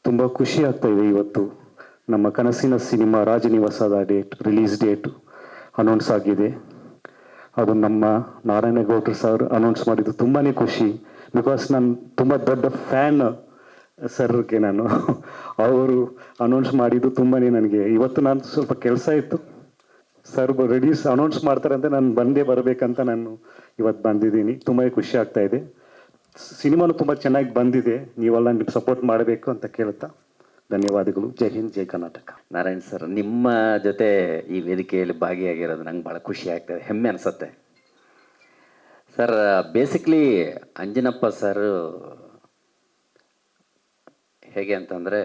ತುಂಬ ಖುಷಿ ಆಗ್ತಾ ಇದೆ. ಇವತ್ತು ನಮ್ಮ ಕನಸಿನ ಸಿನಿಮಾ ರಾಜನಿವಾಸದ ರಿಲೀಸ್ ಡೇಟ್ ಅನೌನ್ಸ್ ಆಗಿದೆ. ಅದು ನಮ್ಮ ನಾರಾಯಣಗೌಡರು ಸರ್ ಅನೌನ್ಸ್ ಮಾಡಿದ್ದು ತುಂಬಾ ಖುಷಿ. ಬಿಕಾಸ್ ನಾನು ತುಂಬ ದೊಡ್ಡ ಫ್ಯಾನ್ ಸರ್ಗೆ. ನಾನು ಅವರು ಅನೌನ್ಸ್ ಮಾಡಿದ್ದು ತುಂಬಾ ನನಗೆ, ಇವತ್ತು ನಾನು ಸ್ವಲ್ಪ ಕೆಲಸ ಇತ್ತು, ಸರ್ ರಿಲೀಸ್ ಅನೌನ್ಸ್ ಮಾಡ್ತಾರೆ ಅಂತ ನಾನು ಬರಬೇಕಂತ ನಾನು ಇವತ್ತು ಬಂದಿದ್ದೀನಿ. ತುಂಬ ಖುಷಿ ಆಗ್ತಾ ಇದೆ. ಸಿನಿಮಾನು ತುಂಬ ಚೆನ್ನಾಗಿ ಬಂದಿದೆ. ನೀವೆಲ್ಲ ನಿಮ್ಗೆ ಸಪೋರ್ಟ್ ಮಾಡಬೇಕು ಅಂತ ಕೇಳ್ತಾ ಧನ್ಯವಾದಗಳು. ಜೈ ಹಿಂದ್, ಜೈ ಕರ್ನಾಟಕ. ನಾರಾಯಣ್ ಸರ್, ನಿಮ್ಮ ಜೊತೆ ಈ ವೇದಿಕೆಯಲ್ಲಿ ಭಾಗಿಯಾಗಿರೋದು ನಂಗೆ ಭಾಳ ಖುಷಿ ಆಗ್ತದೆ, ಹೆಮ್ಮೆ ಅನಿಸುತ್ತೆ. ಸರ್, ಬೇಸಿಕ್ಲಿ ಅಂಜನಪ್ಪ ಸರ್ ಹೇಗೆ ಅಂತಂದರೆ,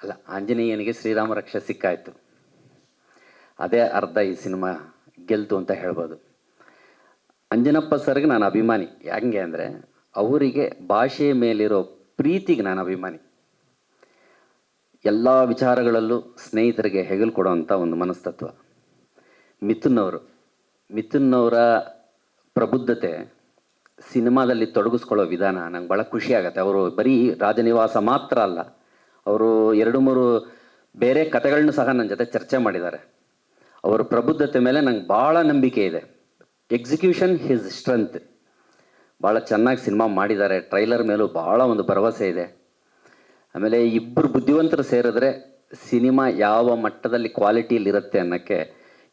ಅಲ್ಲ, ಆಂಜನೇಯನಿಗೆ ಶ್ರೀರಾಮ ರಕ್ಷೆ ಸಿಕ್ಕಾಯಿತು, ಅದೇ ಅರ್ಧ ಈ ಸಿನಿಮಾ ಗೆಲ್ತು ಅಂತ ಹೇಳ್ಬೋದು. ಅಂಜನಪ್ಪ ಸರ್ಗೆ ನಾನು ಅಭಿಮಾನಿ. ಹೆಂಗೆ ಅಂದರೆ, ಅವರಿಗೆ ಭಾಷೆಯ ಮೇಲಿರೋ ಪ್ರೀತಿಗೆ ನಾನು ಅಭಿಮಾನಿ. ಎಲ್ಲ ವಿಚಾರಗಳಲ್ಲೂ ಸ್ನೇಹಿತರಿಗೆ ಹೆಗಲು ಕೊಡುವಂಥ ಒಂದು ಮನಸ್ತತ್ವ. ಮಿಥುನ್ ಅವರ ಪ್ರಬುದ್ಧತೆ, ಸಿನಿಮಾದಲ್ಲಿ ತೊಡಗಿಸ್ಕೊಳ್ಳೋ ವಿಧಾನ ನಂಗೆ ಭಾಳ ಖುಷಿ ಆಗುತ್ತೆ. ಅವರು ಬರೀ ರಾಜನಿವಾಸ ಮಾತ್ರ ಅಲ್ಲ, ಅವರು 2-3 ಬೇರೆ ಕಥೆಗಳನ್ನೂ ಸಹ ನನ್ನ ಜೊತೆ ಚರ್ಚೆ ಮಾಡಿದ್ದಾರೆ. ಅವರ ಪ್ರಬುದ್ಧತೆ ಮೇಲೆ ನಂಗೆ ಭಾಳ ನಂಬಿಕೆ ಇದೆ. Execution his strength. ಭಾಳ ಚೆನ್ನಾಗಿ ಸಿನಿಮಾ ಮಾಡಿದ್ದಾರೆ. ಟ್ರೈಲರ್ ಮೇಲೂ ಭಾಳ ಒಂದು ಭರವಸೆ ಇದೆ. ಆಮೇಲೆ ಇಬ್ಬರು ಬುದ್ಧಿವಂತರು ಸೇರಿದ್ರೆ ಸಿನಿಮಾ ಯಾವ ಮಟ್ಟದಲ್ಲಿ ಕ್ವಾಲಿಟಿಯಲ್ಲಿರುತ್ತೆ ಅನ್ನೋಕ್ಕೆ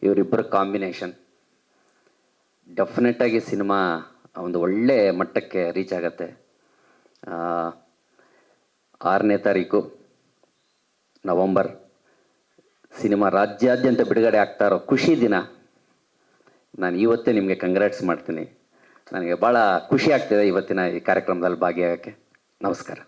ಇವರಿಬ್ಬರ ಕಾಂಬಿನೇಷನ್ ಡೆಫಿನೆಟ್ಟಾಗಿ ಸಿನಿಮಾ ಒಂದು ಒಳ್ಳೆ ಮಟ್ಟಕ್ಕೆ ರೀಚ್ ಆಗುತ್ತೆ. 6ನೇ ತಾರೀಕು ನವಂಬರ್ ಸಿನಿಮಾ ರಾಜ್ಯಾದ್ಯಂತ ಬಿಡುಗಡೆ ಆಗ್ತಾ ಇರೋ ಖುಷಿ ದಿನ. ನಾನು ಇವತ್ತೇ ನಿಮಗೆ ಕಂಗ್ರ್ಯಾಟ್ಸ್ ಮಾಡ್ತೀನಿ. ನನಗೆ ಭಾಳ ಖುಷಿ ಆಗ್ತಿದೆ ಇವತ್ತಿನ ಈ ಕಾರ್ಯಕ್ರಮದಲ್ಲಿ ಭಾಗಿಯಾಗೋಕ್ಕೆ. ನಮಸ್ಕಾರ.